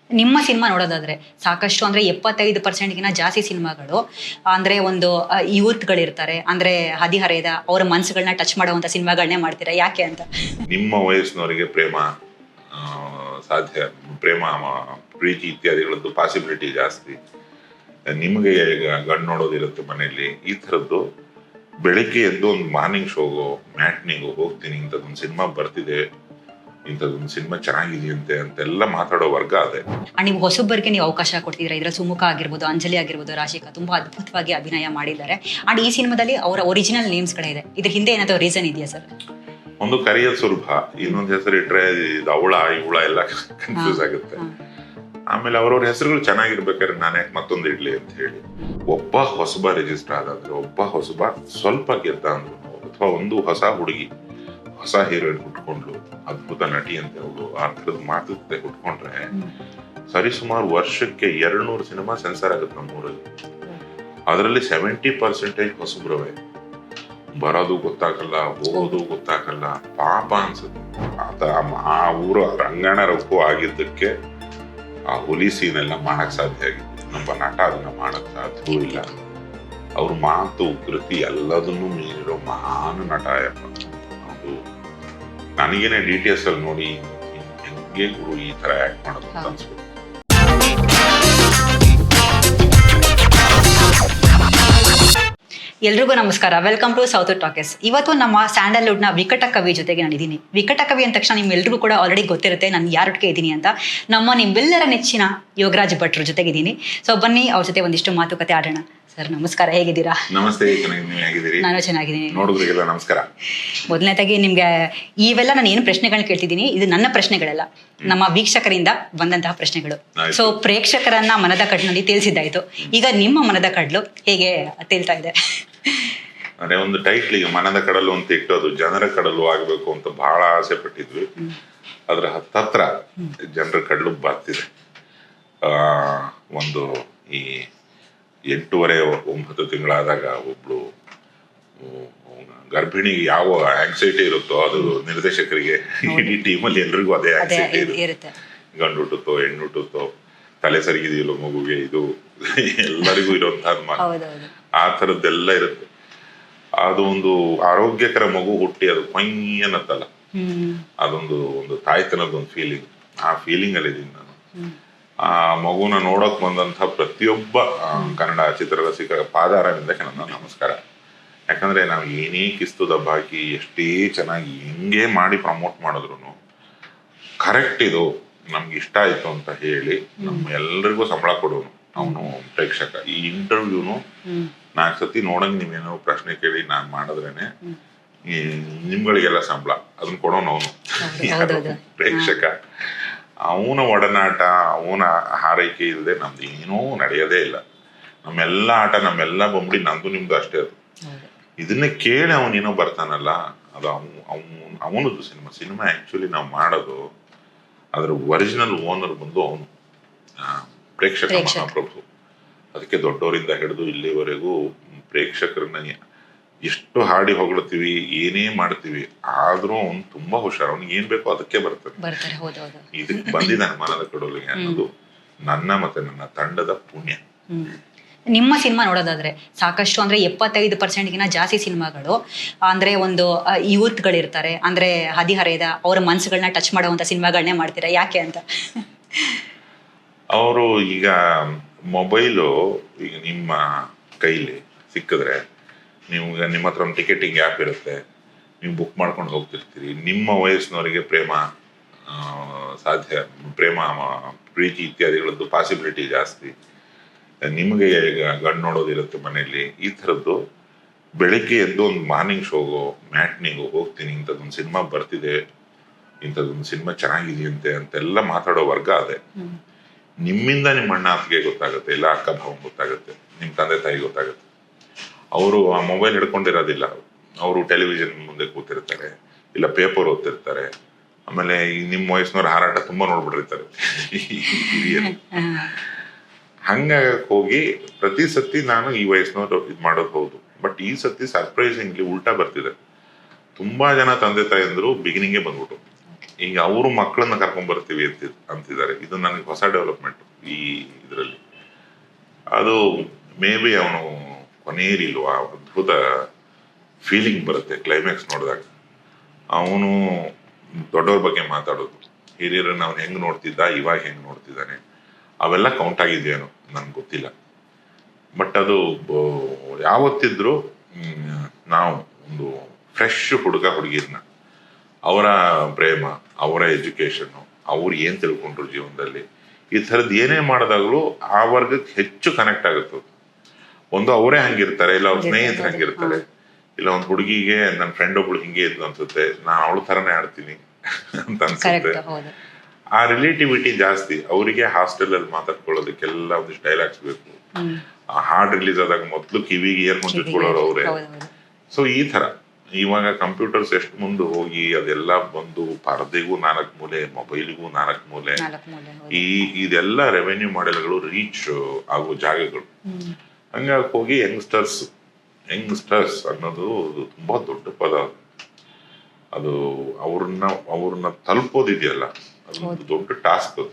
ನಿಮ್ಮ ಸಿನಿಮಾ ನೋಡೋದಾದ್ರೆ ಸಾಕಷ್ಟು ಅಂದ್ರೆ 75%ಗಿನ ಜಾಸ್ತಿ ಸಿನಿಮಾಗಳು ಅಂದ್ರೆ ಒಂದು ಯೂತ್ಗಳಿರ್ತಾರೆ, ಅಂದ್ರೆ ಹದಿಹರೆಯದ ಅವರ ಮನಸ್ಸುಗಳನ್ನ ಟಚ್ ಮಾಡುವಂತ ಸಿನಿಮಾಗಳನ್ನೇ ಮಾಡ್ತೀರಾ, ಯಾಕೆ ಅಂತ? ನಿಮ್ಮ ವಯಸ್ಸಿನವರಿಗೆ ಪ್ರೇಮ ಸಾಧ್ಯ, ಪ್ರೇಮ ಪ್ರೀತಿ ಇತ್ಯಾದಿಗಳದ್ದು ಪಾಸಿಬಿಲಿಟಿ ಜಾಸ್ತಿ. ನಿಮಗೆ ಗಂಡು ನೋಡೋದಿರುತ್ತೆ ಮನೆಯಲ್ಲಿ, ಈ ಥರದ್ದು ಬೆಳಿಗ್ಗೆ ಎದ್ದು ಒಂದು ಮಾರ್ನಿಂಗ್ ಶೋಗೋ ಮ್ಯಾಟ್ನಿಗೋ ಹೋಗ್ತೀನಿ, ಇಂಥದ್ದೊಂದು ಸಿನಿಮಾ ಬರ್ತಿದೆ, ಇಂಥದ್ದೊಂದು ಸಿನಿಮಾ ಚೆನ್ನಾಗಿದೆಯಂತೆ ಅಂತೆಲ್ಲ ಮಾತಾಡೋ ವರ್ಗ ಅದೇ. ನೀವು ಹೊಸಬರಿಗೆ ನೀವು ಅವಕಾಶ ಕೊಡ್ತಿದ್ದೀರಾ. ಇದರ ಸುಮುಖ ಆಗಿರ್ಬೋದು, ಅಂಜಲಿ ಆಗಿರ್ಬೋದು, ರಾಶಿಕಾ ತುಂಬಾ ಅದ್ಭುತವಾಗಿ ಅಭಿನಯ ಮಾಡಿದ್ದಾರೆ. ಅಂಡ್ ಈ ಸಿನಿಮಾದಲ್ಲಿ ಅವರ ಒರಿಜಿನಲ್ ನೇಮ್ಸ್ಗಳೇ ಇದೆ. ಇದ್ರ ಹಿಂದೆ ಏನಾದರೂ ರೀಸನ್ ಇದೆಯಾ ಸರ್? ಒಂದು ಕರಿಯ ಸುಲಭ, ಇನ್ನೊಂದು ಹೆಸರು ಇಟ್ರೆ ಇದು ಅವಳ ಇವಳ ಎಲ್ಲ ಕನ್ಫ್ಯೂಸ್ ಆಗುತ್ತೆ. ಆಮೇಲೆ ಅವ್ರವ್ರ ಹೆಸರುಗಳು ಚೆನ್ನಾಗಿರ್ಬೇಕಾದ್ರೆ ನಾನು ಯಾಕೆ ಮತ್ತೊಂದು ಇಡ್ಲಿ ಅಂತ ಹೇಳಿ. ಒಬ್ಬ ಹೊಸಬ ರಿಜಿಸ್ಟರ್ ಆದಂದ್ರೆ, ಒಬ್ಬ ಹೊಸಬ ಸ್ವಲ್ಪ ಗೆದ್ದ ಅಂದ್ರು, ಅಥವಾ ಒಂದು ಹೊಸ ಹುಡುಗಿ ಹೊಸ ಹೀರೋಯಿನ್ ಹುಟ್ಕೊಂಡ್ಲು, ಅದ್ಭುತ ನಟಿ ಅಂತ ಅವಳು, ಆ ಥರದ ಮಾತುಕತೆ ಹುಟ್ಕೊಂಡ್ರೆ ಸರಿಸುಮಾರು ವರ್ಷಕ್ಕೆ 200 ಸಿನಿಮಾ ಸೆನ್ಸರ್ ಆಗುತ್ತೆ ನಮ್ಮೂರಲ್ಲಿ. ಅದರಲ್ಲಿ 70% ಹೊಸಬ್ರವೇ. ಬರೋದು ಗೊತ್ತಾಗಲ್ಲ, ಹೋಗೋದು ಗೊತ್ತಾಗಲ್ಲ, ಪಾಪ ಅನ್ಸುತ್ತೆ. ಆ ಊರು ರಂಗಾಯಣ ರಘು ಆಗಿದ್ದಕ್ಕೆ ಆ ಹುಲಿ ಸೀನೆಲ್ಲ ಮಾಡಕ್ ಸಾಧ್ಯ ಆಗಿತ್ತು. ನಮ್ಮ ನಟ ಅದನ್ನ ಮಾಡಕ್ ಸಾಧ್ಯವೂ ಇಲ್ಲ. ಅವ್ರ ಮಾತು ಕೃತಿ ಎಲ್ಲದನ್ನೂ ಮೀರಿರೋ ಮಹಾನ್ ನಟ. ಅದು ನನಗೇನೆ DTS ಅಲ್ಲಿ ನೋಡಿ ಹೆಂಗೆ ಗುರು ಈ ತರ ಆಕ್ಟ್ ಮಾಡೋದು ಅಂತ ಅನ್ಸ್ಬೇಕು. ಎಲ್ರಿಗೂ ನಮಸ್ಕಾರ, ವೆಲ್ಕಮ್ ಟು ಸೌತ್ ಟಾಕೀಸ್. ಇವತ್ತು ನಮ್ಮ ಸ್ಯಾಂಡಲ್ವುಡ್ನ ವಿಕಟ ಕವಿ ಜೊತೆಗೆ ನಾನಿದ್ದೀನಿ. ವಿಕಟ ಕವಿ ಅಂದ ತಕ್ಷಣ ನಿಮ್ಮೆಲ್ರಿಗೂ ಕೂಡ ಆಲ್ರೆಡಿ ಗೊತ್ತಿರುತ್ತೆ ನಾನು ಯಾರೊಟ್ಟಿಗೆ ಇದ್ದೀನಿ ಅಂತ. ನಿಮ್ಮೆಲ್ಲರ ನೆಚ್ಚಿನ ಯೋಗರಾಜ್ ಭಟ್ರ ಜೊತೆಗಿದ್ದೀನಿ. ಸೊ ಬನ್ನಿ ಅವ್ರ ಜೊತೆ ಒಂದಿಷ್ಟು ಮಾತುಕತೆ ಆಡೋಣ. ಸರ್ ನಮಸ್ಕಾರ, ಹೇಗಿದ್ದೀರಾ? ನಮಸ್ತೆ, ಹೇಗಿದ್ದೀರಿ? ನಾನು ಚೆನ್ನಾಗಿದ್ದೀನಿ. ನೋಡಿದ್ರಿಗೆಲ್ಲ ನಮಸ್ಕಾರ. ಮೊದಲನೇದಾಗಿ ನಿಮ್ಗೆ ಇವೆಲ್ಲ ನಾನು ಏನು ಪ್ರಶ್ನೆಗಳನ್ನ ಕೇಳ್ತಿದ್ದೀನಿ, ಇದು ನನ್ನ ಪ್ರಶ್ನೆಗಳೆಲ್ಲ, ನಮ್ಮ ವೀಕ್ಷಕರಿಂದ ಬಂದಂತಹ ಪ್ರಶ್ನೆಗಳು. ಸೊ ಪ್ರೇಕ್ಷಕರನ್ನ ಮನದ ಕಡ್ನಲ್ಲಿ ತೇಲ್ಸಿದ್ದಾಯ್ತು, ಈಗ ನಿಮ್ಮ ಮನದ ಕಡ್ಲು ಹೇಗೆ ತೇಲ್ತಾ ಇದೆ? ಅದೇ ಒಂದು ಟೈಟ್ಲ್, ಈಗ ಮನದ ಕಡಲು ಅಂತ ಇಟ್ಟೋದು ಜನರ ಕಡಲು ಆಗಬೇಕು ಅಂತ ಬಹಳ ಆಸೆ ಪಟ್ಟಿದ್ವಿ. ಅದ್ರ ಹತ್ತತ್ರ ಜನರ ಕಡಲು ಬರ್ತಿದೆ. ಒಂದು ಈ 8-9 ತಿಂಗಳಾದಾಗ ಒಬ್ಳು ಗರ್ಭಿಣಿಗೆ ಯಾವ ಆಂಗ್ಸೈಟಿ ಇರುತ್ತೋ ಅದು ನಿರ್ದೇಶಕರಿಗೆ, ಇಡೀ ಟೀಮಲ್ಲಿ ಎಲ್ರಿಗೂ ಅದೇ ಆಂಗ್ಸೈಟಿ ಇರುತ್ತೆ. ಗಂಡು ಹುಟ್ಟುತ್ತೋ ಹೆಣ್ಣು ಹುಟ್ಟುತ್ತೋ, ತಲೆ ಸರಿಗಿದೆಯಲ್ಲೋ ಮಗುಗೆ, ಇದು ಎಲ್ಲರಿಗೂ ಇರುವಂತಹ ಆ ಥರದ್ದೆಲ್ಲ ಇರುತ್ತೆ. ಅದು ಒಂದು ಆರೋಗ್ಯಕರ ಮಗು ಹುಟ್ಟಿ ಅದು ಕೊಯ್ ಅನ್ನತ್ತಲ್ಲ, ಒಂದು ತಾಯ್ತನದೊಂದು ಫೀಲಿಂಗ್. ಆ ಫೀಲಿಂಗ್ ಅಲ್ಲಿ ಇದ್ದೀನಿ ನಾನು. ಆ ಮಗುನ ನೋಡಕ್ ಬಂದಂತ ಪ್ರತಿಯೊಬ್ಬ ಕನ್ನಡ ಚಿತ್ರರಸಿಕರ ಪಾದಾರವಿಂದ ನನ್ನ ನಮಸ್ಕಾರ. ಯಾಕಂದ್ರೆ ನಾವು ಏನೇ ಕಿಸ್ತು ದಬ್ಬ ಹಾಕಿ ಎಷ್ಟೇ ಚೆನ್ನಾಗಿ ಹೆಂಗೆ ಮಾಡಿ ಪ್ರಮೋಟ್ ಮಾಡಿದ್ರು ಕರೆಕ್ಟ್ ಇದು ನಮ್ಗೆ ಇಷ್ಟ ಆಯ್ತು ಅಂತ ಹೇಳಿ ನಮ್ಮ ಎಲ್ರಿಗೂ ಸಂಬಳ ಕೊಡೋನು ಅವನು ಪ್ರೇಕ್ಷಕ. ಈ ಇಂಟರ್ವ್ಯೂನು 4 ಸತಿ ನೋಡಂಗ್ ನೀವೇನೋ ಪ್ರಶ್ನೆ ಕೇಳಿ ನಾನ್ ಮಾಡಿದ್ರೇನೆ ನಿಮ್ಗಳಿಗೆಲ್ಲ ಸಂಬಳ ಅದನ್ನ ಕೊಡೋನು ಅವನು ಪ್ರೇಕ್ಷಕ. ಅವನ ಒಡನಾಟ, ಅವನ ಹಾರೈಕೆ ಇಲ್ಲದೆ ನಮ್ದು ಏನೂ ನಡೆಯೋದೇ ಇಲ್ಲ. ನಮ್ಮೆಲ್ಲ ಆಟ, ನಮ್ಮೆಲ್ಲ ಬೊಂಬಡಿ ನಂದು ನಿಮ್ದು ಅಷ್ಟೇ. ಅದು ಇದನ್ನೇ ಕೇಳಿ ಅವನೇನೋ ಬರ್ತಾನಲ್ಲ, ಅದು ಅವನದು ಸಿನಿಮಾ ಆಕ್ಚುಲಿ ನಾವು ಮಾಡೋದು ಅದ್ರ ಒರಿಜಿನಲ್ ಓನರ್ ಬಂದು ಅವನು ಪ್ರೇಕ್ಷಕ ಮಹಾಪ್ರಭು. ಅದಕ್ಕೆ ದೊಡ್ಡವರಿಂದ ಹಿಡಿದು ಇಲ್ಲಿವರೆಗೂ ಪ್ರೇಕ್ಷಕರನ್ನ ಎಷ್ಟು ಹಾಡಿ ಹೊಗಳ್ತೀವಿ, ಏನೇ ಮಾಡ್ತೀವಿ, ಆದ್ರೂ ಅವ್ನು ತುಂಬಾ ಹುಷಾರು. ಅವ್ನಿಗೆ ಏನ್ ಬೇಕೋ ಅದಕ್ಕೆ ಬರ್ತಾರೆ. ಇದಕ್ಕೆ ಬಂದಿದ್ದಾನೆ ಮನದ ಕಡಲಿಗೆ ಅನ್ನೋದು ನನ್ನ ಮತ್ತೆ ನನ್ನ ತಂಡದ ಪುಣ್ಯ. ನಿಮ್ಮ ಸಿನಿಮಾ ನೋಡೋದಾದ್ರೆ ಸಾಕಷ್ಟು ಅಂದ್ರೆ 75%ಗಿನ ಜಾಸ್ತಿ ಸಿನಿಮಾಗಳು ಅಂದ್ರೆ ಒಂದು ಯೂತ್ಗಳಿರ್ತಾರೆ, ಅಂದ್ರೆ ಹದಿಹರೆಯದ ಅವರ ಮನಸ್ಸುಗಳನ್ನ ಟಚ್ ಮಾಡುವಂತ ಸಿನಿಮಾಗಳನ್ನೇ ಮಾಡ್ತೀರಾ, ಯಾಕೆ ಅಂತ? ಅವರು ಈಗ ಮೊಬೈಲು ಈಗ ನಿಮ್ಮ ಕೈಲಿ ಸಿಕ್ಕಿದ್ರೆ, ನಿಮ್ಮ ಹತ್ರ ಒಂದು ಟಿಕೆಟಿಂಗ್ ಆ್ಯಪ್ ಇರುತ್ತೆ, ನೀವು ಬುಕ್ ಮಾಡ್ಕೊಂಡು ಹೋಗ್ತಿರ್ತೀರಿ. ನಿಮ್ಮ ವಯಸ್ಸಿನವರಿಗೆ ಪ್ರೇಮ ಸಾಧ್ಯ, ಪ್ರೇಮ ಪ್ರೀತಿ ಇತ್ಯಾದಿಗಳದ್ದು ಪಾಸಿಬಿಲಿಟಿ ಜಾಸ್ತಿ. ನಿಮಗೆ ಗಂಡು ನೋಡೋದಿರುತ್ತೆ ಮನೆಯಲ್ಲಿ, ಈ ಥರದ್ದು ಬೆಳಿಗ್ಗೆ ಎದ್ದು ಒಂದು ಮಾರ್ನಿಂಗ್ ಶೋಗೋ ಮ್ಯಾಟ್ನಿಗೋ ಹೋಗ್ತೀನಿ, ಇಂಥದ್ದೊಂದು ಸಿನಿಮಾ ಬರ್ತಿದೆ, ಇಂಥದ್ದೊಂದು ಸಿನಿಮಾ ಚೆನ್ನಾಗಿದೆಯಂತೆ ಅಂತೆಲ್ಲ ಮಾತಾಡೋ ವರ್ಗ ಅದೇ. ನಿಮ್ಮಿಂದ ನಿಮ್ಮ ಅಣ್ಣ ಅತ್ತಿಗೆ ಗೊತ್ತಾಗುತ್ತೆ, ಇಲ್ಲ ಅಕ್ಕ ಭಾವ ಗೊತ್ತಾಗುತ್ತೆ, ನಿಮ್ಮ ತಂದೆ ತಾಯಿ ಗೊತ್ತಾಗುತ್ತೆ. ಅವರು ಆ ಮೊಬೈಲ್ ಹಿಡ್ಕೊಂಡಿರೋದಿಲ್ಲ, ಅವರು ಟೆಲಿವಿಷನ್ ಮುಂದೆ ಕೂತಿರ್ತಾರೆ, ಇಲ್ಲ ಪೇಪರ್ ಓದ್ತಿರ್ತಾರೆ. ಆಮೇಲೆ ನಿಮ್ಮ ವಯಸ್ಸಿನವ್ರ ಹಾರಾಟ ತುಂಬಾ ನೋಡ್ಬಿಟ್ಟಿರ್ತಾರೆ ಹಂಗಾಗಕ್ ಹೋಗಿ ಪ್ರತಿ ಸತಿ ನಾನು ಈ ವಯಸ್ಸಿನವ್ರು ಇದು ಮಾಡೋದು ಹೌದು. ಬಟ್ ಈ ಸತಿ ಸರ್ಪ್ರೈಸಿಂಗ್ಲಿ ಉಲ್ಟಾ ಬರ್ತಿದೆ. ತುಂಬಾ ಜನ ತಂದೆ ತಾಯಿ ಅಂದ್ರು ಬಿಗಿನಿಂಗೇ ಬಂದ್ಬಿಟ್ಟು ಈಗ ಅವರು ಮಕ್ಕಳನ್ನ ಕರ್ಕೊಂಡ್ ಬರ್ತೀವಿ ಅಂತಿದ್ದಾರೆ. ಇದು ನನಗೆ ಹೊಸ ಡೆವಲಪ್ಮೆಂಟ್ ಈ ಇದರಲ್ಲಿ. ಅದು ಮೇ ಬಿ ಅವನು ಕೊನೆಯರಿಲ್ವಾ ಅದ್ಭುತ ಫೀಲಿಂಗ್ ಬರುತ್ತೆ ಕ್ಲೈಮ್ಯಾಕ್ಸ್ ನೋಡಿದಾಗ. ಅವನು ದೊಡ್ಡವ್ರ ಬಗ್ಗೆ ಮಾತಾಡೋದು, ಹಿರಿಯರನ್ನ ಅವನು ಹೆಂಗ್ ನೋಡ್ತಿದ್ದ, ಇವಾಗ ಹೆಂಗ್ ನೋಡ್ತಿದ್ದಾನೆ, ಅವೆಲ್ಲ ಕೌಂಟ್ ಆಗಿದೆಯೇನೋ ನನ್ಗೆ ಗೊತ್ತಿಲ್ಲ. ಬಟ್ ಅದು ಯಾವತ್ತಿದ್ರು ನಾವು ಒಂದು ಫ್ರೆಶ್ ಹುಡುಗ ಹುಡುಗಿರ್ನ, ಅವರ ಪ್ರೇಮ, ಅವರ ಎಜುಕೇಶನ್, ಅವ್ರು ಏನ್ ತಿಳ್ಕೊಂಡ್ರು ಜೀವನದಲ್ಲಿ, ಈ ಥರದ್ದು ಏನೇ ಮಾಡಿದಾಗಲೂ ಆ ವರ್ಗಕ್ಕೆ ಹೆಚ್ಚು ಕನೆಕ್ಟ್ ಆಗುತ್ತೆ. ಒಂದು ಅವರೇ ಹಂಗಿರ್ತಾರೆ, ಇಲ್ಲ ಅವ್ರ ಸ್ನೇಹಿತರು ಹಂಗಿರ್ತಾರೆ, ಇಲ್ಲ ಒಂದು ಹುಡುಗಿಗೆ ನನ್ನ ಫ್ರೆಂಡ್ ಒಬ್ಳು ಹಿಂಗೆ ಇದ್ಲು ಅನ್ಸುತ್ತೆ, ನಾನು ಅವಳ ಥರನೇ ಆಡ್ತೀನಿ ಅಂತ ಅನ್ಸುತ್ತೆ. ಆ ರಿಲೇಟಿವಿಟಿ ಜಾಸ್ತಿ. ಅವರಿಗೆ ಹಾಸ್ಟೆಲ್ ಅಲ್ಲಿ ಮಾತಾಡ್ಕೊಳ್ಳೋದಕ್ಕೆಲ್ಲ ಒಂದಿಷ್ಟು ಡೈಲಾಗ್ಸ್ ಬೇಕು. ಆ ಹಾಡ್ ರಿಲೀಸ್ ಆದಾಗ ಮೊದಲು ಕಿವಿಗೆ ಏರ್ಕೊಂಡು ಇಟ್ಕೊಳ್ಳೋರು ಅವರೇ. ಸೊ ಈ ತರ ಇವಾಗ ಕಂಪ್ಯೂಟರ್ಸ್ ಎಷ್ಟು ಮುಂದೆ ಹೋಗಿ ಅದೆಲ್ಲ ಬಂದು ಪರದೆಗೂ 4 ಮೂಲೆ, ಮೊಬೈಲಿಗೂ 4 ಮೂಲೆ, ಇದೆಲ್ಲ ರೆವೆನ್ಯೂ ಮಾಡೆಲ್ಗಳು ರೀಚ್ ಆಗುವ ಜಾಗಗಳು. ಹಂಗಾಗಿ ಹೋಗಿ ಯಂಗ್ಸ್ಟರ್ಸ್ ಅನ್ನೋದು ತುಂಬಾ ದೊಡ್ಡ ಪದ. ಅದು ಅವ್ರನ್ನ ತಲುಪೋದಿದೆಯಲ್ಲ, ಅದು ದೊಡ್ಡ ಟಾಸ್ಕ್. ಅದು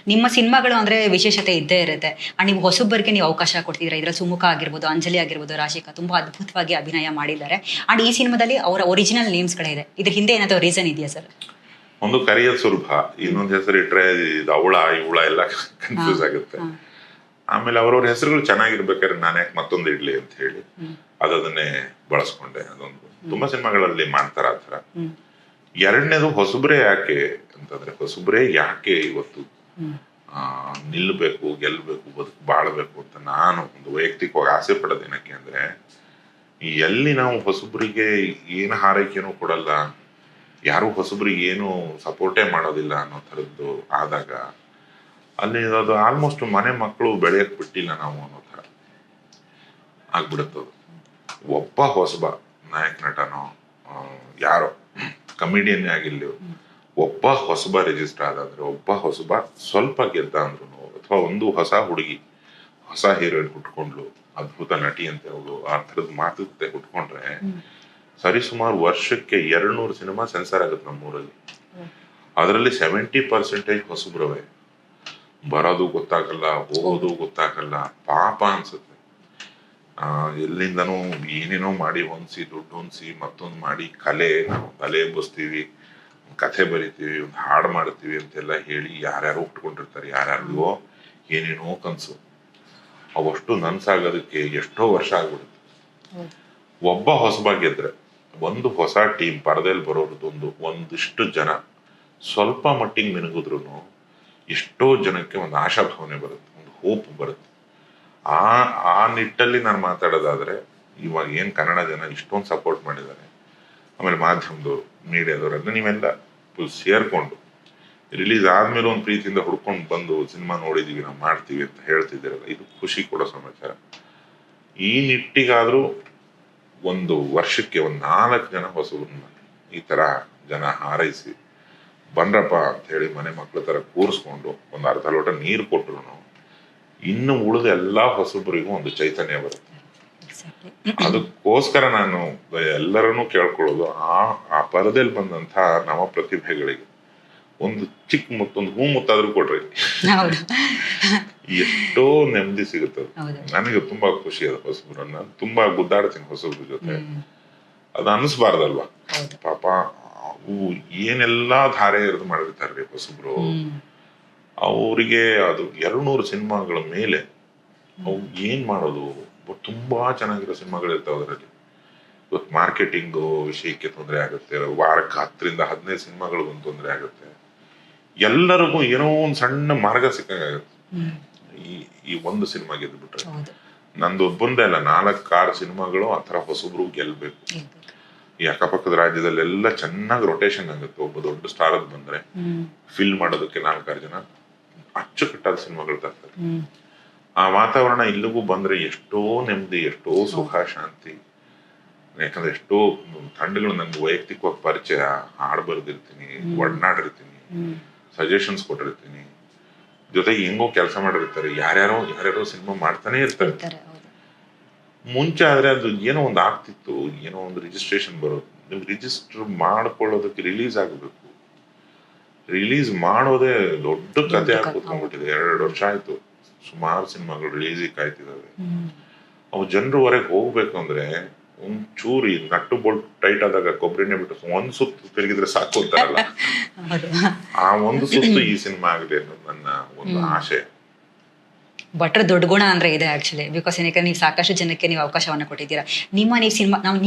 ನಿಮ್ಮ ಸಿನಿಮಾಗಳು ಅಂದ್ರೆ ವಿಶೇಷತೆ ಇದ್ದೇ ಇರುತ್ತೆ. ಅಂಡ್ ನೀವು ಹೊಸಬರಿಗೆ ನೀವು ಅವಕಾಶ ಕೊಡ್ತಿದ್ದೀರಾ. ಇದ್ರಲ್ಲಿ ಸುಮುಖ ಆಗಿರ್ಬೋದು, ಅಂಜಲಿ ಆಗಿರ್ಬೋದು, ರಾಶಿಕಾ ತುಂಬಾ ಅದ್ಭುತವಾಗಿ ಅಭಿನಯ ಮಾಡಿದ್ದಾರೆ. ಅಂಡ್ ಈ ಸಿನಿಮಾದಲ್ಲಿ ಅವರ ಒರಿಜಿನಲ್ ನೇಮ್ಸ್ಗಳಿದೆ. ಇದ್ರ ಹಿಂದೆ ಏನಾದ್ರು ರೀಸನ್ ಇದೆಯಾ ಸರ್? ಒಂದು ಕರಿಯಲ್ ಸುಲಭ, ಇನ್ನೊಂದು ಹೆಸರು ಇಟ್ರೆ ಇದು ಅವಳ ಇವಳ ಎಲ್ಲ ಕನ್ಫ್ಯೂಸ್ ಆಗುತ್ತೆ. ಆಮೇಲೆ ಅವ್ರವ್ರ ಹೆಸರುಗಳು ಚೆನ್ನಾಗಿರ್ಬೇಕಾದ್ರೆ ನಾನು ಯಾಕೆ ಮತ್ತೊಂದು ಇಡ್ಲಿ ಅಂತ ಹೇಳಿ ಅದನ್ನೇ ಬಳಸ್ಕೊಂಡೆ. ಅದೊಂದು ತುಂಬಾ ಸಿನಿಮಾಗಳಲ್ಲಿ ಮಾಡ್ತಾರ ಆ ಥರ. ಎರಡನೇದು ಹೊಸಬ್ರೆ ಯಾಕೆ ಅಂತಂದ್ರೆ, ಹೊಸಬ್ರೆ ಯಾಕೆ ಇವತ್ತು ನಿಲ್ಬೇಕು, ಗೆಲ್ಬೇಕು, ಬಾಳ್ಬೇಕು ಅಂತ ನಾನು ಒಂದು ವೈಯಕ್ತಿಕವಾಗಿ ಆಸೆ ಪಡೋದೇನಕ್ಕೆ ಅಂದ್ರೆ, ಎಲ್ಲಿ ನಾವು ಹೊಸಬ್ರಿಗೆ ಏನು ಹಾರೈಕೆನೂ ಕೊಡಲ್ಲ, ಯಾರು ಹೊಸಬ್ರಿಗೆ ಏನು ಸಪೋರ್ಟೇ ಮಾಡೋದಿಲ್ಲ ಅನ್ನೋ ಥರದ್ದು ಆದಾಗ ಅಲ್ಲಿ ಅದು ಆಲ್ಮೋಸ್ಟ್ ಮನೆ ಮಕ್ಕಳು ಬೆಳೆಯಕ್ ಬಿಟ್ಟಿಲ್ಲ ನಾವು ಅನ್ನೋ ಥರ ಆಗ್ಬಿಡುತ್ತದು. ಒಬ್ಬ ಹೊಸಬ ನಾಯಕ ನಟನೋ ಯಾರೋ ಕಮಿಡಿಯನ್ನೇ ಆಗಿರ್ಲಿ, ಒಬ್ಬ ಹೊಸಬ ರಿಜಿಸ್ಟರ್ ಆದಂದ್ರೆ, ಒಬ್ಬ ಹೊಸಬ ಸ್ವಲ್ಪ ಗೆದ್ದ ಅಂದ್ರು, ಅಥವಾ ಒಂದು ಹೊಸ ಹುಡುಗಿ ಹೊಸ ಹೀರೋಯಿನ್ ಹುಟ್ಕೊಂಡ್ಲು, ಅದ್ಭುತ ನಟಿ ಅಂತ ಹೇಳೋದು, ಆ ಥರದ ಮಾತುಕತೆ ಹುಟ್ಕೊಂಡ್ರೆ ಸರಿಸುಮಾರು ವರ್ಷಕ್ಕೆ 200 ಸಿನಿಮಾ ಸೆನ್ಸರ್ ಆಗುತ್ತೆ ನಮ್ಮೂರಲ್ಲಿ. ಅದರಲ್ಲಿ 70% ಹೊಸಬ್ರವೇ. ಬರೋದು ಗೊತ್ತಾಗಲ್ಲ, ಹೋಗೋದು ಗೊತ್ತಾಗಲ್ಲ, ಪಾಪ ಅನ್ಸುತ್ತೆ. ಎಲ್ಲಿಂದನೂ ಏನೇನೋ ಮಾಡಿ ಹೊಂದಿಸಿ, ದುಡ್ಡು ಹೊಂದಿಸಿ, ಮತ್ತೊಂದು ಮಾಡಿ ಕಲೆ ಎಬ್ಬಿಸ್ತೀವಿ, ಕಥೆ ಬರಿತೀವಿ, ಒಂದು ಹಾಡು ಮಾಡ್ತೀವಿ ಅಂತೆಲ್ಲ ಹೇಳಿ ಯಾರ್ಯಾರೋ ಉಟ್ಕೊಂಡಿರ್ತಾರೆ. ಯಾರ್ಯಾರಿಗೋ ಏನೇನೋ ಕನ್ಸು. ಅವಷ್ಟು ನನ್ಸಾಗೋದಕ್ಕೆ ಎಷ್ಟೋ ವರ್ಷ ಆಗ್ಬಿಡುತ್ತೆ. ಒಬ್ಬ ಹೊಸಬ ಗೆದ್ರೆ, ಒಂದು ಹೊಸ ಟೀಮ್ ಪರದೆಯಲ್ಲಿ ಬರೋದು ಒಂದಿಷ್ಟು ಜನ ಸ್ವಲ್ಪ ಮಟ್ಟಿಗೆ ಮಿನುಗಿದ್ರು ಎಷ್ಟೋ ಜನಕ್ಕೆ ಒಂದು ಆಶಾಭಾವನೆ ಬರುತ್ತೆ, ಒಂದು ಹೋಪ್ ಬರುತ್ತೆ. ಆ ನಿಟ್ಟಲ್ಲಿ ನಾನು ಮಾತಾಡೋದಾದ್ರೆ, ಇವಾಗ ಏನ್ ಕನ್ನಡ ಜನ ಇಷ್ಟೊಂದು ಸಪೋರ್ಟ್ ಮಾಡಿದ್ದಾರೆ, ಆಮೇಲೆ ಮಾಧ್ಯಮದವರು, ಮೀಡಿಯಾದವರೆಲ್ಲ ನೀವೆಲ್ಲ ಸೇರ್ಕೊಂಡು ರಿಲೀಸ್ ಆದ್ಮೇಲೆ ಒಂದು ಪ್ರೀತಿಯಿಂದ ಹುಡ್ಕೊಂಡು ಬಂದು ಸಿನಿಮಾ ನೋಡಿದೀವಿ, ನಾವು ಮಾಡ್ತೀವಿ ಅಂತ ಹೇಳ್ತಿದ್ದೀರಲ್ಲ, ಇದು ಖುಷಿ ಕೊಡೋ ಸಮಾಚಾರ. ಈ ನಿಟ್ಟಿಗಾದ್ರೂ ಒಂದು ವರ್ಷಕ್ಕೆ 4 ಜನ ಹೊಸಬ್ರನ್ನ ಈ ತರ ಜನ ಹಾರೈಸಿ ಬಂದ್ರಪ್ಪ ಅಂತ ಹೇಳಿ ಮನೆ ಮಕ್ಳ ತರ ಕೂರಿಸ್ಕೊಂಡು ಒಂದು ಅರ್ಧ ಲೋಟ ನೀರು ಕೊಟ್ರು ಇನ್ನು ಉಳಿದ ಎಲ್ಲಾ ಹೊಸಬ್ರಿಗೂ ಒಂದು ಚೈತನ್ಯ ಬರುತ್ತೆ. ಅದಕ್ಕೋಸ್ಕರ ನಾನು ಎಲ್ಲರನ್ನೂ ಕೇಳ್ಕೊಳ್ಳೋದು, ಆ ಪರದೆಯಲ್ಲಿ ಬಂದಂತ ನವ ಪ್ರತಿಭೆಗಳಿಗೆ ಒಂದು ಚಿಕ್ಕ ಮತ್ತೊಂದು ಹೂ ಮುತ್ತಾದ್ರೂ ಕೊಡ್ರಿ, ಎಷ್ಟೋ ನೆಮ್ಮದಿ ಸಿಗುತ್ತದೆ. ನನಗೆ ತುಂಬಾ ಖುಷಿ ಅದು. ಹೊಸಬ್ರನ್ನ ತುಂಬಾ ಗುದ್ದಾಡ್ತೀನಿ ಹೊಸಬ್ರ ಜೊತೆ. ಅದು ಅನಿಸ್ಬಾರ್ದಲ್ವಾ ಪಾಪ, ಅವು ಏನೆಲ್ಲಾ ಧಾರೆ ಎರೆದು ಮಾಡಿರ್ತಾರ್ರಿ ಹೊಸಬ್ರು. ಅವರಿಗೆ ಅದು 200 ಸಿನಿಮಾಗಳ ಮೇಲೆ ಅವು ಏನ್ ಮಾಡೋದು, ತುಂಬಾ ಚೆನ್ನಾಗಿರೋ ಸಿನಿಮಾಗಳಿರ್ತಾವ ಅದರಲ್ಲಿ. ಇವತ್ತು ಮಾರ್ಕೆಟಿಂಗ್ ವಿಷಯಕ್ಕೆ ತೊಂದರೆ ಆಗುತ್ತೆ, ವಾರಕ್ಕೆ 10 ರಿಂದ 15 ಸಿನಿಮಾಗಳಿಗೊಂದು ತೊಂದರೆ ಆಗುತ್ತೆ. ಎಲ್ಲರಿಗೂ ಏನೋ ಒಂದು ಸಣ್ಣ ಮಾರ್ಗ ಸಿಕ್ಕಾಗುತ್ತೆ ಈ ಒಂದು ಸಿನಿಮಾ ಗೆದ್ಬಿಟ್ರೆ. ನಂದು ಒಬ್ಬಂದೇ ಅಲ್ಲ, 4-6 ಸಿನಿಮಾಗಳು ಆ ಥರ ಹೊಸಬ್ರು ಗೆಲ್ಬೇಕು. ಈ ಅಕ್ಕಪಕ್ಕದ ರಾಜ್ಯದಲ್ಲೆಲ್ಲ ಚೆನ್ನಾಗಿ ರೊಟೇಷನ್ ಆಗುತ್ತೆ. ಒಬ್ಬ ದೊಡ್ಡ ಸ್ಟಾರ್ ಅದ್ ಬಂದ್ರೆ ಫಿಲ್ ಮಾಡೋದಕ್ಕೆ 4-6 ಜನ ಅಚ್ಚುಕಟ್ಟಾದ ಸಿನಿಮಾಗಳು ತರ್ತಾರೆ. ಆ ವಾತಾವರಣ ಇಲ್ಲಿಗೂ ಬಂದ್ರೆ ಎಷ್ಟೋ ನೆಮ್ಮದಿ, ಎಷ್ಟೋ ಸುಖ, ಶಾಂತಿ. ಯಾಕಂದ್ರೆ ಎಷ್ಟೋ ತಂಡಗಳು ನನ್ಗೆ ವೈಯಕ್ತಿಕವಾಗಿ ಪರಿಚಯ, ಹಾಡು ಬರೆದಿರ್ತೀನಿ, ಒಡನಾಡಿರ್ತೀನಿ, ಸಜೆಷನ್ಸ್ ಕೊಟ್ಟಿರ್ತೀನಿ, ಜೊತೆಗೆ ಹೆಂಗೋ ಕೆಲಸ ಮಾಡಿರ್ತಾರೆ. ಯಾರ್ಯಾರೋ ಸಿನಿಮಾ ಮಾಡ್ತಾನೆ ಇರ್ತಾರೆ. ಮುಂಚೆ ಆದ್ರೆ ಅದು ಏನೋ ಒಂದು ಆಗ್ತಿತ್ತು, ಏನೋ ಒಂದು ರಿಜಿಸ್ಟ್ರೇಷನ್ ಬರೋದು, ನೀವು ರಿಜಿಸ್ಟರ್ ಮಾಡ್ಕೊಳ್ಳೋದಕ್ಕೆ ರಿಲೀಸ್ ಆಗಬೇಕು. ರಿಲೀಸ್ ಮಾಡೋದೇ ದೊಡ್ಡ ಕತೆ ಆಗಿ ಕೂತ್ಕೊಂಡ್ಬಿಟ್ಟಿದೆ. 2 ವರ್ಷ ಆಯ್ತು ಸುಮಾರು ಸಿನಿಮಾಗಳು ರಿಲೀಸಿಗೆ ಕಾಯ್ತಿದ್ದಾವೆ. ಅವು ಜನರು ಹೊರಗೆ ಹೋಗ್ಬೇಕು ಅಂದ್ರೆ ಒಂಚೂರಿ ನಟ್ಟು ಬೋಲ್ಟ್ ಟೈಟ್ ಆದಾಗ ಕೊಬ್ಬರಿನೇ ಬಿಟ್ಟು ಒಂದ್ ಸುತ್ತು ತಿರುಗಿದ್ರೆ ಸಾಕು ಅಂತಾರಲ್ಲ, ಆ ಒಂದು ಸುತ್ತು ಈ ಸಿನಿಮಾ ಆಗಿದೆ ಅನ್ನೋದು ನನ್ನ ಒಂದು ಆಶೆ. ಭಟ್ರ ದೊಡ್ಡ ಗುಣ ಅಂದ್ರೆ ಇದೆ ಆಕ್ಚುಲಿ. ಬಿಕಾಸ್ ಏನಕ್ಕೆ ನೀವು ಸಾಕಷ್ಟು ಜನಕ್ಕೆ ನೀವು ಅವಕಾಶವನ್ನ ಕೊಟ್ಟಿದ್ದೀರಾ.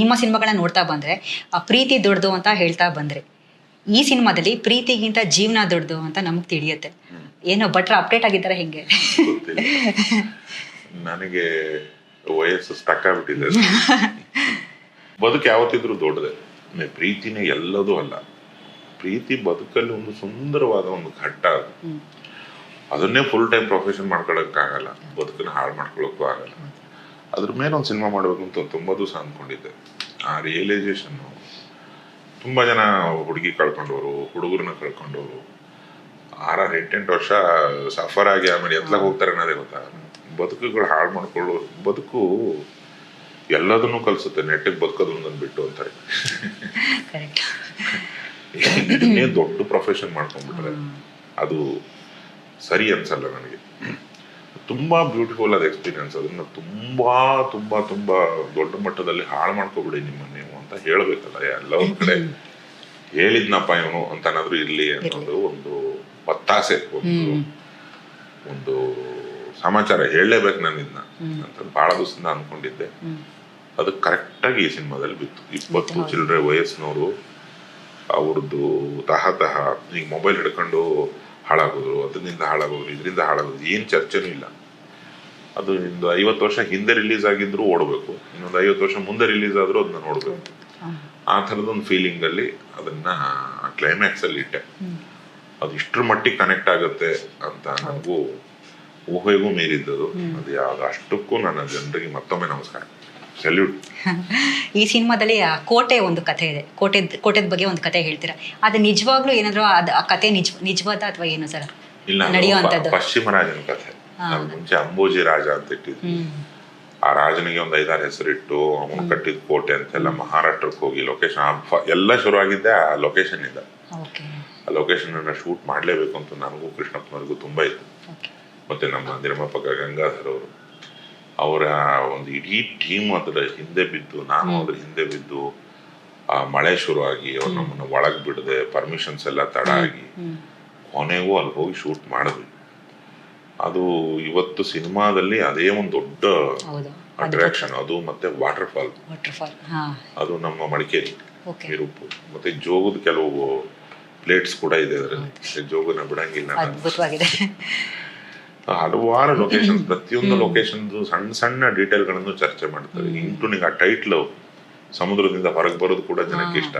ನಿಮ್ಮ ಸಿನಿಮಾಗಳನ್ನ ನೋಡ್ತಾ ಬಂದ್ರೆ ಆ ಪ್ರೀತಿ ದೊಡ್ಡದು ಅಂತ ಹೇಳ್ತಾ ಬಂದ್ರೆ, ಈ ಸಿನಿಮಾದಲ್ಲಿ ಪ್ರೀತಿಗಿಂತ ಜೀವನ ದೊಡ್ಡದು ಅಂತ ನಮಗ್ ತಿಳಿಯುತ್ತೆ. ಏನೋ ಭಟ್ರ ಅಪ್ಡೇಟ್ ಆಗಿದ್ದಾರೆ ಹೆಂಗೆ? ನನಗೆ ವಯಸ್ಸು ಸ್ಟಕ್ ಆಗ್ಬಿಟ್ಟಿದೆ. ಬದುಕು ಯಾವತ್ತಿದ್ರು ದೊಡ್ಡದೆ. ಪ್ರೀತಿನೇ ಎಲ್ಲದೂ ಅಲ್ಲ. ಪ್ರೀತಿ ಬದುಕಲ್ಲಿ ಒಂದು ಸುಂದರವಾದ ಒಂದು ಘಟ್ಟ. ಅದನ್ನೇ ಫುಲ್ ಟೈಮ್ ಪ್ರೊಫೆಷನ್ ಮಾಡ್ಕೊಳಕ್ಕಾಗಲ್ಲ, ಬದುಕನ್ನ ಹಾಳು ಮಾಡ್ಕೊಳಕ್ಕೂ ಆಗಲ್ಲ. ಅದ್ರ ಮೇಲೆ ಒಂದು ಸಿನಿಮಾ ಮಾಡ್ಬೇಕು ಅಂತ ತುಂಬಾ ದಿವಸ ಅಂದ್ಕೊಂಡಿದ್ದೆ. ಆ ರಿಯಲೈಸೇಷನ್ ತುಂಬಾ ಜನ ಹುಡುಗಿ ಕಳ್ಕೊಂಡವರು, ಹುಡುಗರನ್ನ ಕಳ್ಕೊಂಡವರು 6-8 ವರ್ಷ ಸಫರ್ ಆಗಿ ಆಮೇಲೆ ಎತ್ಲಾಗ ಹೋಗ್ತಾರೆ ಅನ್ನೋದೇ ಗೊತ್ತಾ. ಬದುಕುಗಳು ಹಾಳು ಮಾಡ್ಕೊಳ್ಳೋರು. ಬದುಕು ಎಲ್ಲದನ್ನೂ ಕಲ್ಸುತ್ತೆ, ನೆಟ್ಟಿಗೆ ಬದುಕೋದನ್ನ ಬಿಟ್ಟು ಅಂತಾರೆ. ಇದನ್ನೇ ದೊಡ್ಡ ಪ್ರೊಫೆಷನ್ ಮಾಡ್ಕೊಂಡ್ಬಿಟ್ರೆ ಅದು ಸರಿ ಅನ್ಸಲ್ಲ ನನಗೆ. ತುಂಬಾ ಬ್ಯೂಟಿಫುಲ್ ಆದ ಎಕ್ಸ್ಪೀರಿಯನ್ಸ್. ಅದನ್ನ ತುಂಬಾ ತುಂಬಾ ತುಂಬಾ ದೊಡ್ಡ ಮಟ್ಟದಲ್ಲಿ ಹಾಳು ಮಾಡ್ಕೊಬಿಡಿ ನಿಮ್ಮ ನೀವು ಅಂತ ಹೇಳ್ಬೇಕಲ್ಲ. ಎಲ್ಲ ಒಂದ್ ಕಡೆ ಹೇಳಿದ್ನಪ್ಪ ಇವನು ಅಂತ ಏನಾದ್ರು ಇರ್ಲಿ ಅನ್ನೋದು ಒಂದು ಒತ್ತಾಸೆ, ಒಂದು ಸಮಾಚಾರ ಹೇಳಲೇಬೇಕು ನಾನು ಇದನ್ನ ಅಂತ ಬಹಳ ದಿವಸದಿಂದ ಅನ್ಕೊಂಡಿದ್ದೆ. ಅದು ಕರೆಕ್ಟಾಗಿ ಈ ಸಿನಿಮಾದಲ್ಲಿ ಬಿತ್ತು. 20 ಚಿಲ್ಲರೆ ವಯಸ್ಸಿನವರು ಅವ್ರದ್ದು ತಹ ಈಗ ಮೊಬೈಲ್ ಹಿಡ್ಕೊಂಡು ಹಾಳಾಗೋದ್ರು, ಅದರಿಂದ ಹಾಳಾಗೋದ್ರು, ಇದರಿಂದ ಹಾಳಾಗೋದ್ರು, ಏನ್ ಚರ್ಚೆನೂ ಇಲ್ಲ. ಅದು ಒಂದು 50 ವರ್ಷ ಹಿಂದೆ ರಿಲೀಸ್ ಆಗಿದ್ರು ಓಡಬೇಕು, ಇನ್ನೊಂದು 50 ವರ್ಷ ಮುಂದೆ ರಿಲೀಸ್ ಆದ್ರೂ ಅದನ್ನ ನೋಡ್ಬೇಕು. ಆ ಥರದೊಂದು ಫೀಲಿಂಗ್ ಅಲ್ಲಿ ಅದನ್ನ ಕ್ಲೈಮ್ಯಾಕ್ಸ್ ಅಲ್ಲಿ ಇಟ್ಟೆ. ಅದು ಇಷ್ಟ್ರ ಮಟ್ಟಿಗೆ ಕನೆಕ್ಟ್ ಆಗುತ್ತೆ ಅಂತ ನನಗೂ ಊಹೆಗೂ ಮೀರಿದ್ದದು. ಅದು ಯಾವ್ದು ಅಷ್ಟಕ್ಕೂ ನನ್ನ ಜನರಿಗೆ ಮತ್ತೊಮ್ಮೆ ನಮಸ್ಕಾರ, ಸಲ್ಯೂಟ್. ಈ ಸಿನಿಮಾದಲ್ಲಿ ಕೋಟೆ ಒಂದು ಕಥೆ ಇದೆ. ಕೋಟೆದ ಬಗ್ಗೆ ಒಂದು ಕಥೆ ಹೇಳ್ತೀರಾ? ಅದು ನಿಜವಾಗ್ಲೂ ಏನಾದ್ರು ಆ ಕಥೆ ನಿಜವಾದ ಅಥವಾ ಏನು ಸರ್? ಇಲ್ಲ, ನಡೆಯುವಂತದ್ದು ಪಶ್ಚಿಮ ರಾಜನ ಕಥೆ. ಮುಂಚೆ ಅಂಬೋಜಿ ರಾಜ ಅಂತ ಇಟ್ಟಿದ್ವಿ. ಆ ರಾಜನಿಗೆ ಒಂದು 5-6 ಹೆಸರಿಟ್ಟು ಅವನು ಕಟ್ಟಿದ ಕೋಟೆ ಅಂತೆಲ್ಲ ಮಹಾರಾಷ್ಟ್ರಕ್ಕೆ ಹೋಗಿ ಲೊಕೇಶನ್ ಎಲ್ಲ ಶುರು ಆಗಿದ್ದೆ ಆ ಲೊಕೇಶನ್ ಇಂದ. ಆ ಲೊಕೇಶನ್ ಅನ್ನ ಶೂಟ್ ಮಾಡ್ಲೇಬೇಕು ಅಂತ ನನಗೂ ಕೃಷ್ಣಪ್ಪನವ್ರಿಗೂ ತುಂಬಾ ಇತ್ತು. ಮತ್ತೆ ನಮ್ಮ ನಿರ್ಮಾಪಕ ಗಂಗಾಧರ್ ಅವರು, ಅವರ ಒಂದು ಇಡೀ ಟೀಮ್ ಅದರ ಹಿಂದೆ ಬಿದ್ದು, ನಾನು ಅದ್ರ ಹಿಂದೆ ಬಿದ್ದು, ಆ ಮಳೆ ಶುರು ಆಗಿ ಅವ್ರು ನಮ್ಮನ್ನ ಒಳಗ್ ಬಿಡದೆ ಪರ್ಮಿಷನ್ಸ್ ಎಲ್ಲ ತಡ ಆಗಿ ಕೊನೆಗೂ ಅಲ್ಲಿ ಹೋಗಿ ಶೂಟ್ ಮಾಡಿದ್ವಿ. ಅದು ಇವತ್ತು ಸಿನಿಮಾದಲ್ಲಿ ಅದೇ ಒಂದು ದೊಡ್ಡ ಅಟ್ರಾಕ್ಷನ್. ಅದು ಮತ್ತೆ ವಾಟರ್ ಫಾಲ್, ಅದು ನಮ್ಮ ಮಡಿಕೇರಿ ಇರುಪ್ಪು. ಮತ್ತೆ ಜೋಗದ ಕೆಲವು ಪ್ಲೇಟ್ಸ್ ಕೂಡ ಇದೆ ಅದರಲ್ಲಿ. ಜೋಗನ ಬಿಡಂಗಿಲ್ಲ. ಹಲವಾರು ಲೊಕೇಶನ್, ಪ್ರತಿಯೊಂದು ಲೊಕೇಶನ್ ಸಣ್ಣ ಸಣ್ಣ ಡೀಟೇಲ್ ಗಳನ್ನು ಚರ್ಚೆ ಮಾಡ್ತಾರೆ. ಇನ್ಕ್ಲೂಡಿಂಗ್ ಆ ಟೈಟ್ಲ್ ಸಮುದ್ರದಿಂದ ಹೊರಗೆ ಬರೋದು ಕೂಡ ಜನಕ್ಕೆ ಇಷ್ಟ.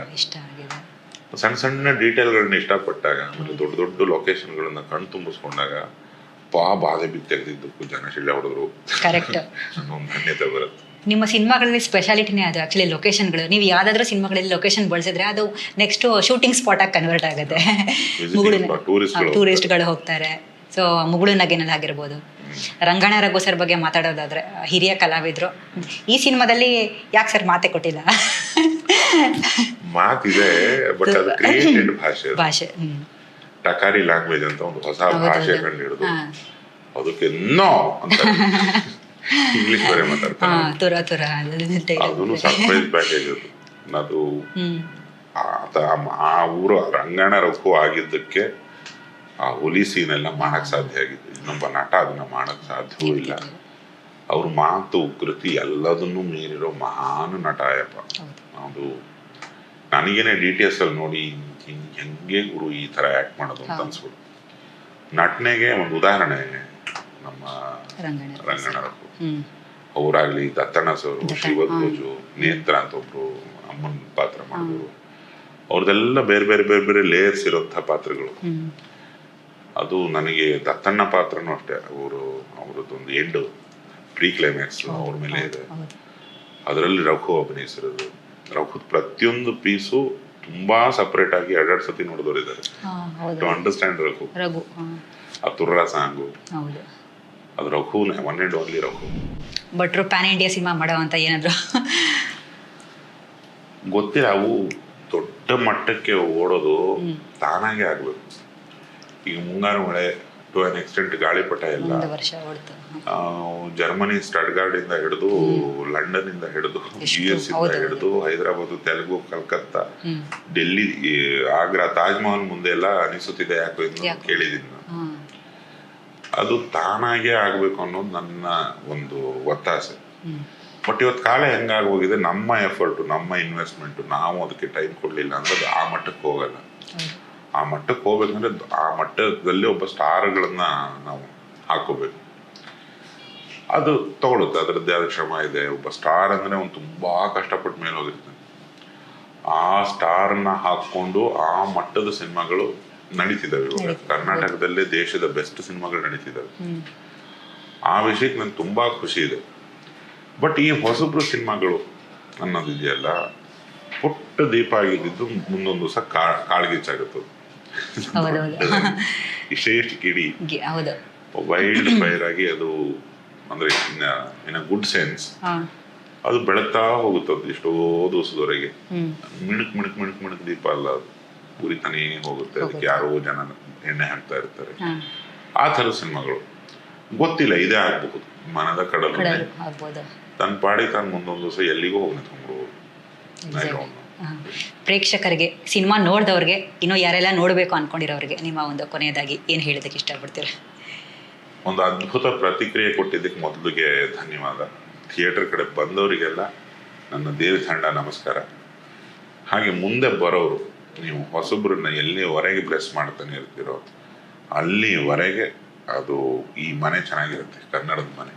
ಸಣ್ಣ ಸಣ್ಣ ಡೀಟೇಲ್ ಗಳನ್ನ ಇಷ್ಟಪಟ್ಟಾಗ, ಆಮೇಲೆ ದೊಡ್ಡ ದೊಡ್ಡ ಲೊಕೇಶನ್ ಗಳನ್ನ ಕಣ್ ತುಂಬಿಸ್ಕೊಂಡಾಗ ಬಾಧೆ ಬಿದ್ದು ತೆಗೆದಿದ್ದಕ್ಕೂ ಜನ ಶಿಳ್ಳೆ ಹೊಡೆದ್ರು ಅನ್ನೋ ಒಂದು ಧನ್ಯತೆ ಬರುತ್ತೆ. ನಿಮ್ಮ ಸಿನಿಮಾಗಳಲ್ಲಿ ಸ್ಪೆಷಾಲಿಟಿನೇ ಅದು ಆಕ್ಚುಲಿ ಲೊಕೇಶನ್ಗಳು. ನೀವು ಯಾವ್ದಾದ್ರು ಸಿನಿಮಾಗಳಲ್ಲಿ ಲೊಕೇಶನ್ ಬಳಸಿದ್ರೆ ಅದು ನೆಕ್ಸ್ಟ್ ಶೂಟಿಂಗ್ ಸ್ಪಾಟ್ ಆಗಿ ಕನ್ವರ್ಟ್ ಆಗುತ್ತೆ. ಟೂರಿಸ್ಟ್ಗಳು ಹೋಗ್ತಾರೆ. ಸೊ ಮುಗುಳು ನಗೆನಲ್ಲಿ ಆಗಿರ್ಬೋದು. ರಂಗಣ ರಘು ಸರ್ ಬಗ್ಗೆ ಮಾತಾಡೋದಾದ್ರೆ ಹಿರಿಯ ಕಲಾವಿದ್ರು. ಈ ಸಿನಿಮಾದಲ್ಲಿ ಯಾಕೆ ಸರ್ ಮಾತೆ ಕೊಟ್ಟಿಲ್ಲ? ಮಾತಿದೆ, ಬಟ್ ಅದು ಕ್ರಿಯೇಟೆಡ್ ಭಾಷೆ ಟಕಾರಿ ಲ್ಯಾಂಗ್ವೇಜ್ ಅಂತ ಒಂದು ಹೊಸ ಭಾಷೆ ಕಂಡು ಹಿಡಿದು ಅದಕ್ಕೆ ನೋ ಅಂತ ಇಂಗ್ಲಿಷ್ ಬೇರೆ ಮಾತಾಡ್ತಾರೆ. ಅದನ್ನು ಸರ್ಪ್ರೈಸ್ ಪ್ಯಾಕೇಜ್ ಅದು. ಆ ಊರು ರಂಗಣ ರಘು ಆಗಿದ್ದಕ್ಕೆ ಆ ಹುಲಿ ಸೀನ್ ಎಲ್ಲ ಮಾಡಕ್ ಸಾಧ್ಯ ಆಗಿತ್ತು. ಇನ್ನೊಬ್ಬ ನಟ ಅದನ್ನ ಮಾಡಕ್ ಸಾಧ್ಯವೂ ಇಲ್ಲ. ಅವ್ರ ಮಾತು, ಕೃತಿ ಎಲ್ಲದನ್ನೂ ಮೀರಿರೋ ಮಹಾನ್ ನಟ ಅಯ್ಯಪ್ಪ. ಅದು ನನಗೇನೆ DTS ಅಲ್ಲಿ ನೋಡಿ ಹೆಂಗೆ ಗುರು ಈ ತರ ಆಕ್ಟ್ ಮಾಡೋದು ಅಂತ ಅನ್ಸ್ಬಿಡು. ನಟನೆಗೆ ಒಂದು ಉದಾಹರಣೆ ನಮ್ಮ ರಂಗಣ ರಘು. ಅವರಾಗ್ಲಿ, ದತ್ತಣ್ಣ ಸರ್, ಶಿವಧ್ವಜು, ನೇತ್ರ ಅಂತ ಒಬ್ರು ಅಮ್ಮನ ಪಾತ್ರ ಮಾಡಿದ್ರು. ಅವ್ರದೆಲ್ಲ ಬೇರೆ ಬೇರೆ ಬೇರೆ ಬೇರೆ ಲೇಯರ್ಸ್ ಇರೋಂಥ ಪಾತ್ರಗಳು. ಅದು ನನಗೆ ದತ್ತಣ್ಣ ಪಾತ್ರನೂ ಅಷ್ಟೇ. ಅವ್ರದ್ದೊಂದು ಎಂಡ್ ಪ್ರೀ ಕ್ಲೈಮ್ಯಾಕ್ಸ್ ಅವ್ರ ಮೇಲೆ ಇದೆ. ಅದರಲ್ಲಿ ರಘು ಅಭಿನಯಿಸಿರೋದು. ರಘು ಪ್ರತಿಯೊಂದು ಪೀಸು ತುಂಬಾ ಸಪರೇಟ್ ಆಗಿ 2 ಸತಿ ನೋಡಿದವರು ಇದ್ದಾರೆ ಟು ಅಂಡರ್ಸ್ಟ್ಯಾಂಡ್ ರಘು. ಆ ತುರ್ರ ಸಾಂಗು ಅದು ರಘುನೇ, ಒನ್ ಅಂಡ್ ಓನ್ಲಿ ರಘು. ಭಟ್ರು ಪ್ಯಾನ್ ಇಂಡಿಯಾ ಸಿನಿಮಾ ಮಾಡೋ ಅಂತ ಏನಾದ್ರು ಗೊತ್ತಿಲ್ಲ, ಅವು ದೊಡ್ಡ ಮಟ್ಟಕ್ಕೆ ಓಡೋದು ತಾನಾಗೆ ಆಗ್ಬೇಕು. ಈಗ ಮುಂಗಾರು ಮಳೆ ಟು ಅನ್ ಎಕ್ಸ್ಟೆಂಟ್ ಗಾಳಿಪಟ ಎಲ್ಲ ಒಂದು ವರ್ಷ ಓಡ್ತು. ಜರ್ಮನಿ ಸ್ಟಡ್ಗಾರ್ಡ್ ಇಂದ ಹಿಡಿದು ಲಂಡನ್ ಇಂದ ಹಿಡಿದು US ಇಂದ ಹಿಡಿದು ಹೈದರಾಬಾದ್, ತೆಲುಗು, ಕಲ್ಕತ್ತಾ, ಡೆಲ್ಲಿ, ಆಗ್ರಾ, ತಾಜ್ ಮಹಲ್ ಮುಂದೆ ಎಲ್ಲ ಅನಿಸುತ್ತಿದೆ ಯಾಕೋ ಎಂದು ಕೇಳಿದ್ದೀನಿ ನಾನು. ಅದು ತಾನಾಗೆ ಆಗ್ಬೇಕು ಅನ್ನೋದು ನನ್ನ ಒಂದು ಒತ್ತಾಸೆ. ಬಟ್ ಇವತ್ತು ಕಾಲ ಹೆಂಗಾಗೋಗಿದೆ, ನಮ್ಮ ಎಫರ್ಟು, ನಮ್ಮ ಇನ್ವೆಸ್ಟ್ಮೆಂಟು, ನಾವು ಅದಕ್ಕೆ ಟೈಮ್ ಕೊಡ್ಲಿಲ್ಲ ಅಂದ್ರೆ ಅದು ಆ ಮಟ್ಟಕ್ಕೆ ಹೋಗಲ್ಲ. ಆ ಮಟ್ಟಕ್ಕೆ ಹೋಗ್ಬೇಕಂದ್ರೆ ಆ ಮಟ್ಟದಲ್ಲಿ ಒಬ್ಬ ಸ್ಟಾರ್ಗಳನ್ನ ನಾವು ಹಾಕೋಬೇಕು. ಅದು ತಗೊಳುತ್ತೆ, ಅದರದ್ದೇ ಆದ ಶ್ರಮ ಇದೆ. ಒಬ್ಬ ಸ್ಟಾರ್ ಅಂದ್ರೆ ಅವ್ನು ತುಂಬಾ ಕಷ್ಟಪಟ್ಟು ಮೇಲೆ ಹೋಗಿರ್ತಾನೆ. ಆ ಸ್ಟಾರ್ನ ಹಾಕೊಂಡು ಆ ಮಟ್ಟದ ಸಿನಿಮಾಗಳು ನಡೀತಿದ್ದಾವೆ ಇವಾಗ ಕರ್ನಾಟಕದಲ್ಲೇ. ದೇಶದ ಬೆಸ್ಟ್ ಸಿನಿಮಾಗಳು ನಡೀತಿದ್ದಾವೆ. ಆ ವಿಷಯಕ್ಕೆ ನನ್ಗೆ ತುಂಬಾ ಖುಷಿ ಇದೆ. ಬಟ್ ಈ ಹೊಸಬ್ರು ಸಿನಿಮಾಗಳು ಅನ್ನೋದಿದೆಯಲ್ಲ, ಪುಟ್ಟ ದೀಪ ಆಗಿದ್ದು ಮುಂದೊಂದು ದಿವಸ ಕಾಳ್ಗಿಚ್ಚಾಗುತ್ತದೆ. ಇಷ್ಟೇ ಕಿಡಿ ವೈಲ್ಡ್ ಫೈರ್ ಆಗಿ ಅದು, ಅಂದ್ರೆ ಇನ್ ಗುಡ್ ಸೆನ್ಸ್ ಅದು ಬೆಳಗ್ತಾ ಹೋಗುತ್ತದೆ ಎಷ್ಟೋ ದಿವಸದವರೆಗೆ. ಮಿಣಕ್ ಮಿಣಕ್ ಮಿಣಕ್ ಮಿಣಕ್ ದೀಪ ಅಲ್ಲ, ಅದು ಉರಿತಾನೇ ಹೋಗುತ್ತೆ. ಅದಕ್ಕೆ ಯಾರೋ ಜನ ಎಣ್ಣೆ ಹಾಕ್ತಾ ಇರ್ತಾರೆ. ಆ ಥರದ ಸಿನಿಮಾಗಳು ಗೊತ್ತಿಲ್ಲ, ಇದೇ ಆಗ್ಬಹುದು. ಮನದ ಕಡಲು ತನ್ನ ಪಾಡಿ ತಾನು ಮುಂದೊಂದು ದಿವಸ ಎಲ್ಲಿಗೂ ಹೋಗಿ ನಿಂತ್ಕೊಂಡ್ಬಿಡ್ಬೋದು. ಪ್ರೇಕ್ಷಕರಿಗೆ, ಸಿನಿಮಾ ನೋಡಿದವ್ರಿಗೆ, ಇನ್ನು ಯಾರೆಲ್ಲ ನೋಡಬೇಕು ಅನ್ಕೊಂಡಿರೋರಿಗೆ ನಿಮ್ಮ ಒಂದು ಕೊನೆಯದಾಗಿ ಏನು ಹೇಳೋದಕ್ಕೆ ಇಷ್ಟಪಡ್ತೀರಾ? ಒಂದು ಅದ್ಭುತ ಪ್ರತಿಕ್ರಿಯೆ ಕೊಟ್ಟಿದ್ದಕ್ಕೆ ಮೊದಲಿಗೆ ಧನ್ಯವಾದ. ಥಿಯೇಟರ್ ಕಡೆ ಬಂದವರಿಗೆಲ್ಲ ನನ್ನ ದೇವಿ ತಂಡ ನಮಸ್ಕಾರ. ಹಾಗೆ ಮುಂದೆ ಬರೋರು, ನೀವು ಹೊಸಬ್ರನ್ನ ಎಲ್ಲಿವರೆಗೆ ಬ್ಲೆಸ್ ಮಾಡ್ತಾನೆ ಇರ್ತೀರೋ ಅಲ್ಲಿವರೆಗೆ ಅದು ಈ ಮನೆ ಚೆನ್ನಾಗಿರುತ್ತೆ, ಕನ್ನಡದ ಮನೆ.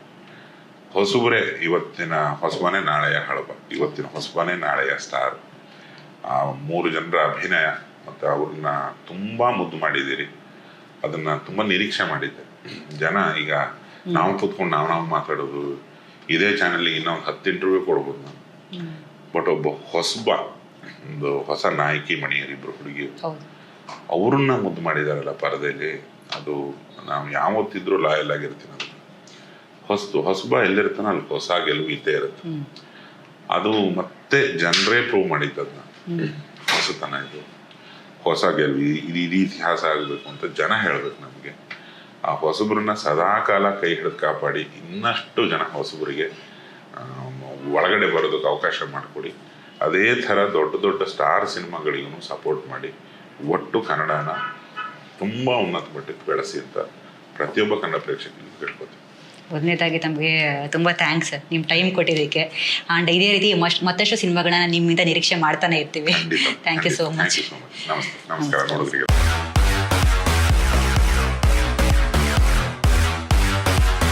ಹೊಸಬ್ರೆ ಇವತ್ತಿನ ಹೊಸಬನೇ ನಾಳೆಯ ಹಳಬ, ಇವತ್ತಿನ ಹೊಸಬನೇ ನಾಳೆಯ ಸ್ಟಾರ್. ಆ 3 ಜನರ ಅಭಿನಯ ಮತ್ತು ಅವ್ರನ್ನ ತುಂಬಾ ಮುದ್ದು ಮಾಡಿದ್ದೀರಿ. ಅದನ್ನ ತುಂಬಾ ನಿರೀಕ್ಷೆ ಮಾಡಿದ್ದೆ. ಜನ ಈಗ ನಾವು ಕೂತ್ಕೊಂಡು ನಾವು ಮಾತಾಡೋದು, ಇದೇ ಚಾನಲ್ಗೆ ಇನ್ನೊಂದು 10 ಇಂಟರ್ವ್ಯೂ ಕೊಡ್ಬೋದು ನಾನು. ಬಟ್ ಒಬ್ಬ ಹೊಸಬ, ಒಂದು ಹೊಸ ನಾಯಕಿ ಮಣಿಯರಿಬ್ರು ಹುಡುಗಿಯರು, ಅವ್ರನ್ನ ಮುದ್ದು ಮಾಡಿದಾರಲ್ಲ ಪರದೆಯಲ್ಲಿ, ಅದು ನಾವು ಯಾವತ್ತಿದ್ರೂ ಲಾಯಲ್ ಆಗಿರ್ತೀನಿ. ಅದು ಹೊಸಬ ಎಲ್ಲಿರ್ತಾನ ಅಲ್ಲಿ ಹೊಸ ಗೆಲುವು ಇದ್ದೇ ಇರುತ್ತೆ. ಅದು ಮತ್ತೆ ಜನರೇ ಪ್ರೂವ್ ಮಾಡಿದ್ದದನ್ನ, ಹೊಸತನ ಇದು, ಹೊಸ ಗೆಲುವು, ಇದು ಇತಿಹಾಸ ಆಗಬೇಕು ಅಂತ ಜನ ಹೇಳ್ಬೇಕು ನಮಗೆ. ಆ ಹೊಸಬ್ರನ್ನ ಸದಾ ಕಾಲ ಕೈ ಹಿಡಿದು ಕಾಪಾಡಿ, ಇನ್ನಷ್ಟು ಜನ ಹೊಸಬರಿಗೆ ಒಳಗಡೆ ಬರೋದಕ್ಕೆ ಅವಕಾಶ ಮಾಡಿಕೊಡಿ. ಅದೇ ಥರ ದೊಡ್ಡ ದೊಡ್ಡ ಸ್ಟಾರ್ ಸಿನಿಮಾಗಳಿಗೂ ಸಪೋರ್ಟ್ ಮಾಡಿ, ಒಟ್ಟು ಕನ್ನಡನ ತುಂಬ ಉನ್ನತ ಮಟ್ಟಕ್ಕೆ ಬೆಳೆಸಿ ಅಂತ ಪ್ರತಿಯೊಬ್ಬ ಕನ್ನಡ ಪ್ರೇಕ್ಷಕರಿಗೆ ಕೇಳ್ಕೊತೀವಿ. ಮೊದಲನೇದಾಗಿ ತಮಗೆ ತುಂಬ ಥ್ಯಾಂಕ್ಸ್ ನಿಮ್ಮ ಟೈಮ್ ಕೊಟ್ಟಿದ್ದಕ್ಕೆ. ಆ್ಯಂಡ್ ಇದೇ ರೀತಿ ಮತ್ತಷ್ಟು ಸಿನಿಮಾಗಳನ್ನ ನಿಮ್ಮಿಂದ ನಿರೀಕ್ಷೆ ಮಾಡ್ತಾನೆ ಇರ್ತೀವಿ. Thank you so much. ನಮಸ್ಕಾರ. ನೋಡೋದ್ರಿಗೆ